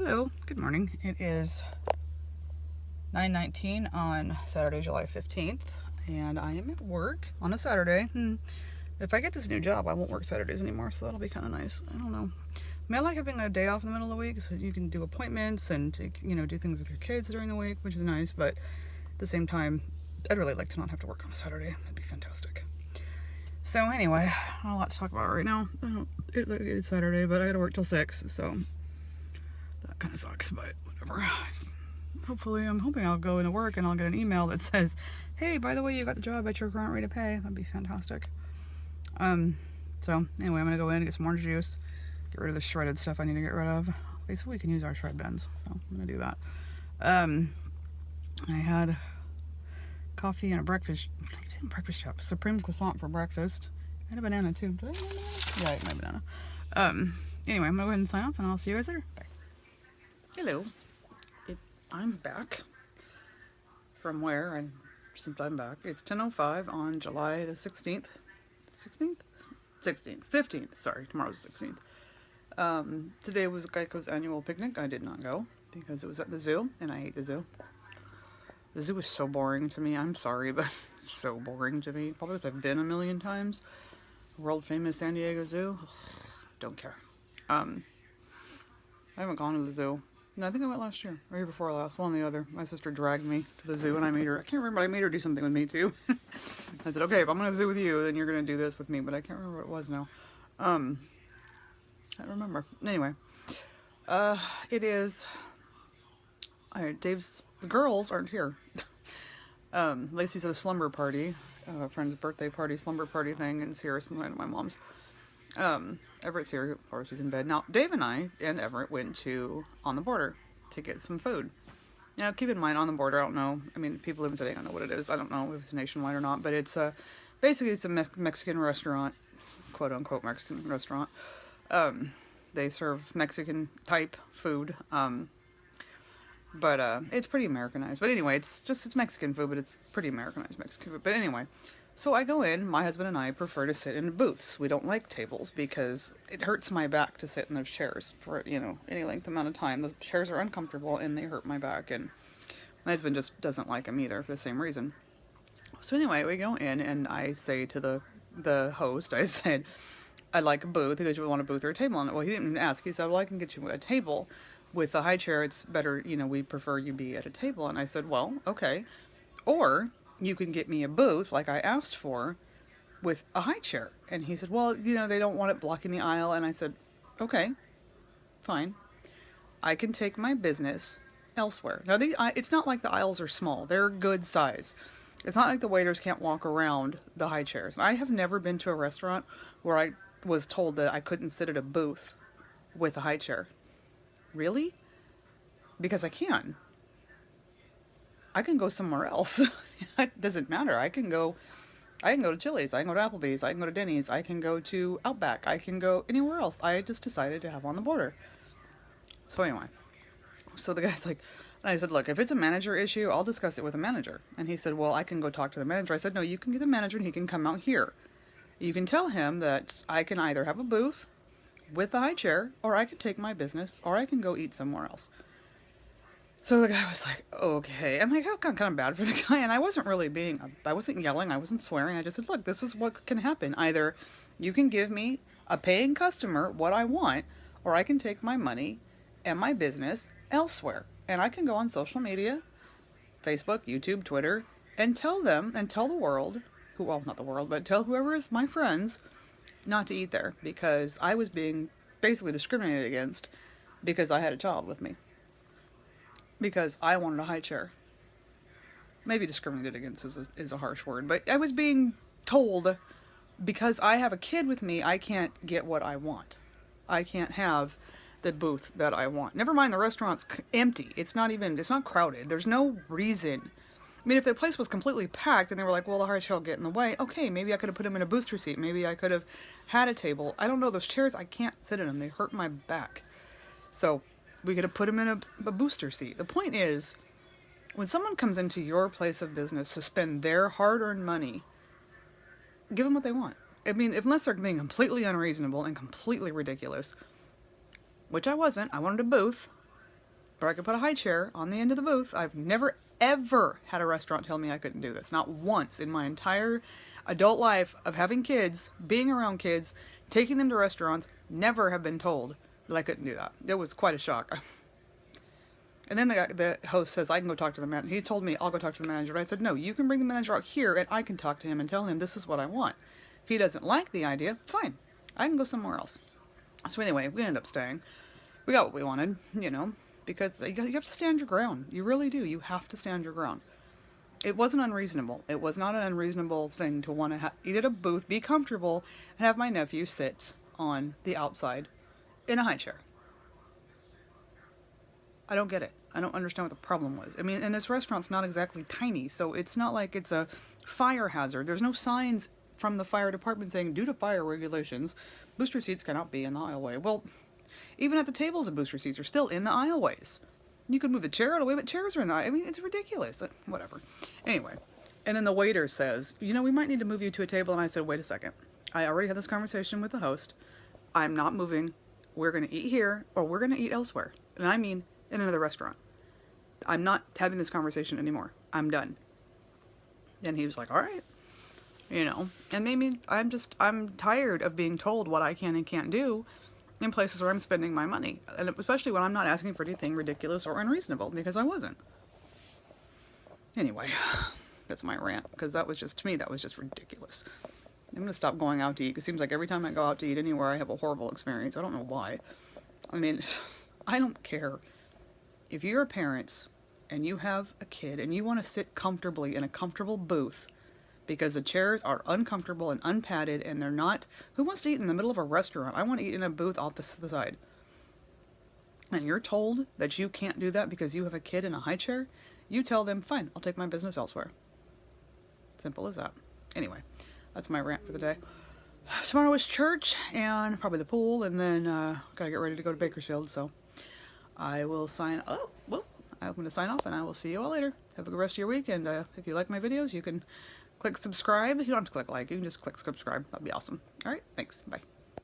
Hello, good morning. It is 9:19 on Saturday, July 15th, and I am at work on a Saturday. If I get this new job, I won't work Saturdays anymore, so that'll be kind of nice. I don't know. I like having a day off in the middle of the week so you can do appointments and, do things with your kids during the week, which is nice, but at the same time, I'd really like to not have to work on a Saturday. That'd be fantastic. So anyway, not a lot to talk about right now. It's Saturday, but I gotta work till 6, so that kind of sucks, but whatever. I'm hoping I'll go into work and I'll get an email that says, hey, by the way, you got the job at your current rate of pay. That'd be fantastic. So anyway, I'm gonna go in and get some orange juice, get rid of the shredded stuff I need to get rid of. Basically, we can use our shred bins, so I'm gonna do that. I had coffee and a breakfast. I keep saying breakfast shop. Supreme croissant for breakfast. I had a banana too. Did I have a banana? Yeah, I ate my banana. Anyway, I'm gonna go ahead and sign off, and I'll see you guys later. Bye. Hello. I'm back from where since I'm back. It's 10:05 on July the 16th. 16th? 16th. 15th. Sorry, tomorrow's the 16th. Today was Geico's annual picnic. I did not go because it was at the zoo, and I hate the zoo. The zoo is so boring to me. I'm sorry, but it's so boring to me. Probably because I've been a million times. World famous San Diego Zoo. Don't care. I haven't gone to the zoo. No, I think I went last year, or year before last, one or the other. My sister dragged me to the zoo, and I can't remember, I made her do something with me, too. I said, okay, if I'm going to the zoo with you, then you're going to do this with me, but I can't remember what it was now. I don't remember. Anyway, it is, the girls aren't here. Lacey's at a slumber party, a friend's birthday party, slumber party thing in Sierra, at my mom's. Everett's here, of course, he's in bed. Now, Dave and I and Everett went to On the Border to get some food. Now, keep in mind, On the Border, I don't know. I mean, people live in City, I don't know what it is. I don't know if it's nationwide or not, but it's basically it's a Mexican restaurant, quote unquote Mexican restaurant. They serve Mexican type food, but it's pretty Americanized. But anyway, it's Mexican food, but it's pretty Americanized Mexican food. But anyway. So I go in, my husband and I prefer to sit in booths. We don't like tables because it hurts my back to sit in those chairs for, any length amount of time. Those chairs are uncomfortable and they hurt my back, and my husband just doesn't like them either for the same reason. So anyway, we go in and I say to the host, I said, I'd like a booth. He goes, you want a booth or a table? And well, he didn't even ask. He said, well, I can get you a table. With a high chair, it's better, we prefer you be at a table. And I said, well, okay. Or you can get me a booth like I asked for with a high chair. And he said, well, they don't want it blocking the aisle. And I said, okay, fine. I can take my business elsewhere. Now, it's not like the aisles are small. They're good size. It's not like the waiters can't walk around the high chairs. I have never been to a restaurant where I was told that I couldn't sit at a booth with a high chair. Really? Because I can. I can go somewhere else. It doesn't matter. I can go to Chili's, I can go to Applebee's, I can go to Denny's, I can go to Outback, I can go anywhere else. I just decided to have On the Border. So anyway, so the guy's like, and I said, look, if it's a manager issue, I'll discuss it with a manager. And he said, well, I can go talk to the manager. I said, no, you can get the manager and he can come out here. You can tell him that I can either have a booth with a high chair, or I can take my business, or I can go eat somewhere else. So the guy was like, okay. I'm like, I got kind of bad for the guy, and I wasn't yelling, I wasn't swearing. I just said, look, this is what can happen. Either you can give me, a paying customer, what I want, or I can take my money and my business elsewhere. And I can go on social media, Facebook, YouTube, Twitter, and tell them, and tell the world, not the world, but tell whoever is my friends, not to eat there, because I was being basically discriminated against because I had a child with me. Because I wanted a high chair. Maybe discriminated against is a harsh word, but I was being told because I have a kid with me, I can't get what I want. I can't have the booth that I want. Never mind, the restaurant's empty. It's not crowded. There's no reason. I mean, if the place was completely packed and they were like, well, the high chair will get in the way, okay, maybe I could have put him in a booster seat. Maybe I could have had a table. I don't know. Those chairs, I can't sit in them. They hurt my back. So we could have put him in a booster seat. The point is, when someone comes into your place of business to spend their hard-earned money, give them what they want. I mean, unless they're being completely unreasonable and completely ridiculous, which I wasn't. I wanted a booth. but I could put a high chair on the end of the booth. I've never, ever had a restaurant tell me I couldn't do this. Not once in my entire adult life of having kids, being around kids, taking them to restaurants, never have been told that I couldn't do that. It was quite a shock. And then the host says, I can go talk to the manager. He told me, I'll go talk to the manager. But I said, no, you can bring the manager out here and I can talk to him and tell him this is what I want. If he doesn't like the idea, fine. I can go somewhere else. So anyway, we ended up staying. We got what we wanted, you know, because you have to stand your ground. You really do. You have to stand your ground. It wasn't unreasonable. It was not an unreasonable thing to want to eat at a booth, be comfortable, and have my nephew sit on the outside in a high chair. I don't get it. I don't understand what the problem was. I mean, and this restaurant's not exactly tiny, so it's not like it's a fire hazard. There's no signs from the fire department saying, due to fire regulations, booster seats cannot be in the aisleway. Well, even at the tables, the booster seats are still in the aisleways. You could move the chair out of the way, but chairs are in the aisle. I mean, it's ridiculous. Whatever. Anyway, and then the waiter says, you know, we might need to move you to a table. And I said, wait a second. I already had this conversation with the host. I'm not moving. We're going to eat here, or we're going to eat elsewhere. And I mean in another restaurant. I'm not having this conversation anymore. I'm done. And he was like, all right. You know, and maybe I'm tired of being told what I can and can't do in places where I'm spending my money. And especially when I'm not asking for anything ridiculous or unreasonable, because I wasn't. Anyway, that's my rant, because that was just, to me, that was just ridiculous. I'm going to stop going out to eat. It seems like every time I go out to eat anywhere, I have a horrible experience. I don't know why. I mean, I don't care. If you're a parent and you have a kid and you want to sit comfortably in a comfortable booth because the chairs are uncomfortable and unpadded and they're not, who wants to eat in the middle of a restaurant? I want to eat in a booth off the side. And you're told that you can't do that because you have a kid in a high chair, you tell them, fine, I'll take my business elsewhere. Simple as that. Anyway, that's my rant for the day. Tomorrow is church and probably the pool, and then gotta get ready to go to Bakersfield, so I will sign, I'm going to sign off, and I will see you all later. Have a good rest of your week, and if you like my videos, you can click subscribe. You don't have to click like, you can just click subscribe. That'd be awesome. Alright, thanks. Bye.